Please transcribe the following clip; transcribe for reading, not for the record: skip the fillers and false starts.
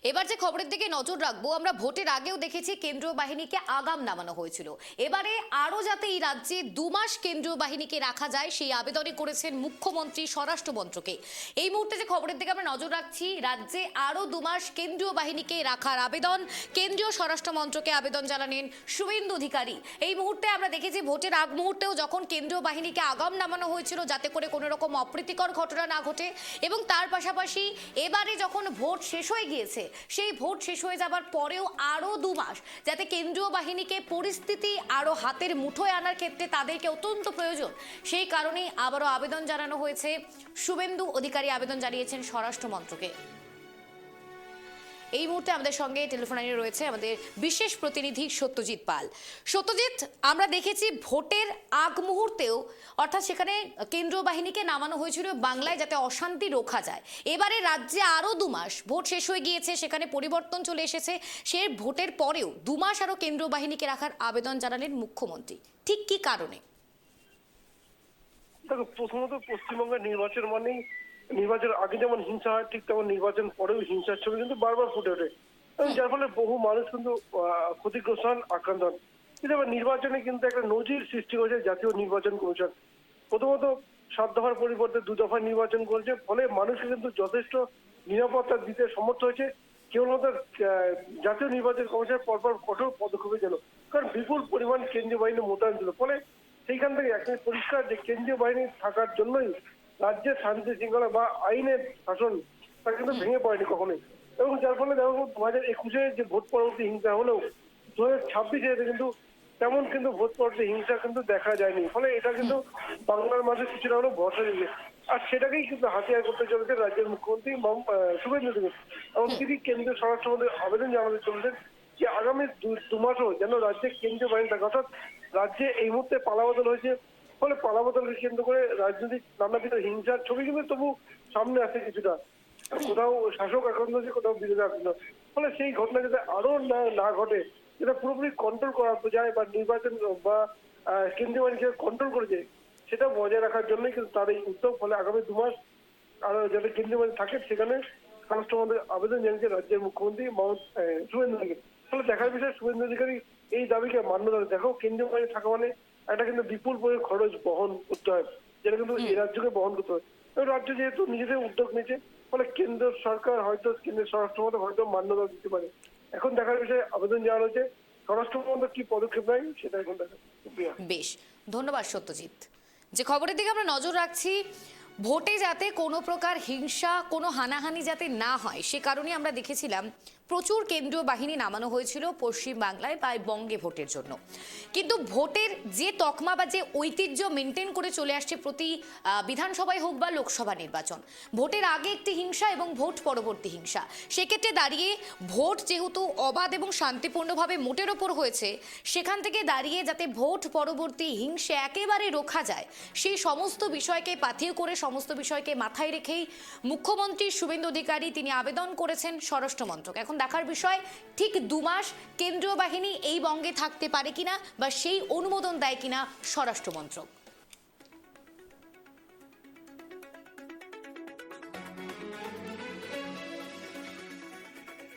এবার যে খবরের দিকে নজর রাখবো, আমরা ভোটের আগেও দেখেছি কেন্দ্রীয় বাহিনীকে আগাম নামানো হয়েছিল। এবারে আরো যাতে এই রাজ্যে 2 মাস কেন্দ্রীয় বাহিনীকে রাখা যায় সেই আবেদনই করেছেন মুখ্যমন্ত্রী স্বরাষ্ট্রমন্ত্রকে। এই মুহূর্তে যে খবরের দিকে আমরা নজর রাখছি, রাজ্যে আরো 2 মাস কেন্দ্রীয় বাহিনীকে রাখার আবেদন, কেন্দ্রীয় স্বরাষ্ট্রমন্ত্রকে আবেদন জানালেন শুভেন্দু অধিকারী। এই মুহূর্তে আমরা দেখেছি ভোটের আগ মুহূর্তেও যখন কেন্দ্রীয় বাহিনীকে আগাম নামানো হয়েছিল যাতে করে কোনো রকম অপ্রীতিকর ঘটনা না ঘটে, এবং তার পাশাপাশি এবারে যখন ভোট শেষ হয়ে গিয়েছে সেই ভোট শেষ হয়ে যাবার পরেও আরো 2 মাস যাতে কেন্দ্রীয় বাহিনীকে পরিস্থিতি আরো হাতের মুঠোয় আনার ক্ষেত্রে তাদেরকে অত্যন্ত প্রয়োজন, সেই কারণেই আবারও আবেদন জানানো হয়েছে। শুভেন্দু অধিকারী আবেদন জানিয়েছেন স্বরাষ্ট্রমন্ত্রকে। এই মুহূর্তে আমাদের সঙ্গে টেলিফোন লাইনে রয়েছে আমাদের বিশেষ প্রতিনিধি সত্যজিৎ পাল। সত্যজিৎ, আমরা দেখেছি ভোটের আগ মুহূর্তেও অর্থাৎ সেখানে কেন্দ্রীয় বাহিনীকে নামানো হয়েছিল বাংলায় যাতে অশান্তি রোখা যায়। এবারে রাজ্যে আরো 2 মাস, ভোট শেষ হয়ে গিয়েছে, সেখানে পরিবর্তন চলে এসেছে, সে ভোটের পরেও 2 মাস আরো কেন্দ্রীয় বাহিনীকে রাখার আবেদন জানালেন মুখ্যমন্ত্রী। ঠিক কি কারণে? দেখো, প্রথমত পশ্চিমবঙ্গের নির্বাচন মানেই নির্বাচন আগে যেমন হিংসা হয় ঠিক তেমন নির্বাচন পরেও হিংসার ছবি কিন্তু বারবার ফুটে ওঠে, এবং যার ফলে বহু মানুষ কিন্তু ক্ষতিগ্রস্ত হন, আক্রান্ত হন। কিন্তু এবার নির্বাচনে কিন্তু একটা নজির সৃষ্টি হয়েছে জাতীয় নির্বাচন কমিশন। প্রথমত 7 দফার পরিবর্তে 2 দফার নির্বাচন করেছে, ফলে মানুষকে কিন্তু যথেষ্ট নিরাপত্তা দিতে সমর্থ হয়েছে। কেবলমাত্র জাতীয় নির্বাচন কমিশন পরপর কঠোর পদক্ষেপের জন্য, কারণ বিপুল পরিমাণ কেন্দ্রীয় বাহিনী মোতায়েন ছিল, ফলে সেইখান থেকে একেবারে পরিষ্কার যে কেন্দ্রীয় বাহিনী থাকার জন্যই রাজ্যের শান্তি শৃঙ্খলা বা আইনের শাসন তা কিন্তু ভেঙে পড়েনি কখনোই। এবং যার ফলে দেখো 2021-এ যে ভোট পরবর্তী হিংসা হলেও 2026-এ কিন্তু তেমন কিন্তু ভোট পরবর্তী হিংসা কিন্তু দেখা যায়নি, ফলে এটা কিন্তু বাংলার মাঝে কিছুটা হলেও ভরসা দিয়েছে। আর সেটাকেই কিন্তু হাতিয়ার করতে চলেছে রাজ্যের মুখ্যমন্ত্রী শুভেন্দু অধিকারী, এবং তিনি কেন্দ্রীয় স্বরাষ্ট্রমন্ত্রী আবেদন জানাতে চলেছেন যে আগামী 2 মাসও যেন রাজ্যে কেন্দ্রীয় বাহিনী থাকে। অর্থাৎ রাজ্যে এই মুহূর্তে পালাবদল হয়েছে, ফলে পালাবদলকে কেন্দ্র করে রাজনৈতিক নানাবিধ হিংসার ছবি কিন্তু তবু সামনে আসে কিছুটা। কোথাও শাসক আক্রান্ত হচ্ছে, কোথাও বিরোধী আক্রান্ত, ফলে সেই ঘটনা যাতে আরো না ঘটে, যেটা পুরোপুরি কন্ট্রোল করা যায় বা নির্বাচন বা কেন্দ্রীয় বাহিনীকে কন্ট্রোল করেছে সেটা বজায় রাখার জন্যই কিন্তু তার এই উদ্যোগ। ফলে আগামী 2 মাস আরো যাতে কেন্দ্রীয় বাহিনী থাকে সেখানে স্বরাষ্ট্রমন্ত্রী আবেদন জানিয়েছে রাজ্যের মুখ্যমন্ত্রী শুভেন্দু অধিকারী। ফলে দেখার বিষয় শুভেন্দু অধিকারী এই দাবিকে মান্যতা দেখো, কেন্দ্রীয় বাহিনী থাকা মানে একটা কিন্তু বিপুল পরিমাণ খরচ বহন করতে হয়, যেটা কিন্তু এই রাজ্যকে বহন করতে হয়। রাজ্য যেহেতু নিজেদের উদ্যোগ নিয়েছে, ফলে কেন্দ্র সরকার হয়তো কেন্দ্রের স্বরাষ্ট্রমন্ত্রী হয়তো মান্যতা দিতে পারে। এখন দেখার বিষয়ে আবেদন জানানো হয়েছে, স্বরাষ্ট্রমন্ত্রী কি পদক্ষেপ নেয় সেটা এখন দেখা। বেশ, ধন্যবাদ সত্যজিৎ। যে খবরের দিকে আমরা নজর রাখছি, ভোটে যাতে কোনো প্রকার হিংসা, কোনো হানাহানি যাতে না হয় সে কারণে আমরা দেখেছিলাম প্রচুর কেন্দ্রীয় বাহিনী নামানো হয়েছিল পশ্চিম বাংলায় বা বঙ্গে ভোটের জন্য। কিন্তু ভোটের যে তকমা বা যে ঐতিহ্য মেনটেন করে চলে আসছে প্রতি বিধানসভায় হোক বা লোকসভা নির্বাচন, ভোটের আগে একটি হিংসা এবং ভোট পরবর্তী হিংসা, সেক্ষেত্রে দাঁড়িয়ে ভোট যেহেতু অবাধ এবং শান্তিপূর্ণভাবে মোটের ওপর হয়েছে, সেখান থেকে দাঁড়িয়ে যাতে ভোট পরবর্তী হিংসা একেবারে রোখা যায় সেই সমস্ত বিষয়কে পাথেয় করে, সমস্ত বিষয়কে মাথায় রেখেই মুখ্যমন্ত্রী শুভেন্দু অধিকারী তিনি আবেদন করেছেন স্বরাষ্ট্রমন্ত্রক। এখন দেখার বিষয় ঠিক 2 মাস কেন্দ্রীয় বাহিনী এই বঙ্গে থাকতে পারে কিনা বা সেই অনুমোদন দেয় কিনা স্বরাষ্ট্রমন্ত্রক।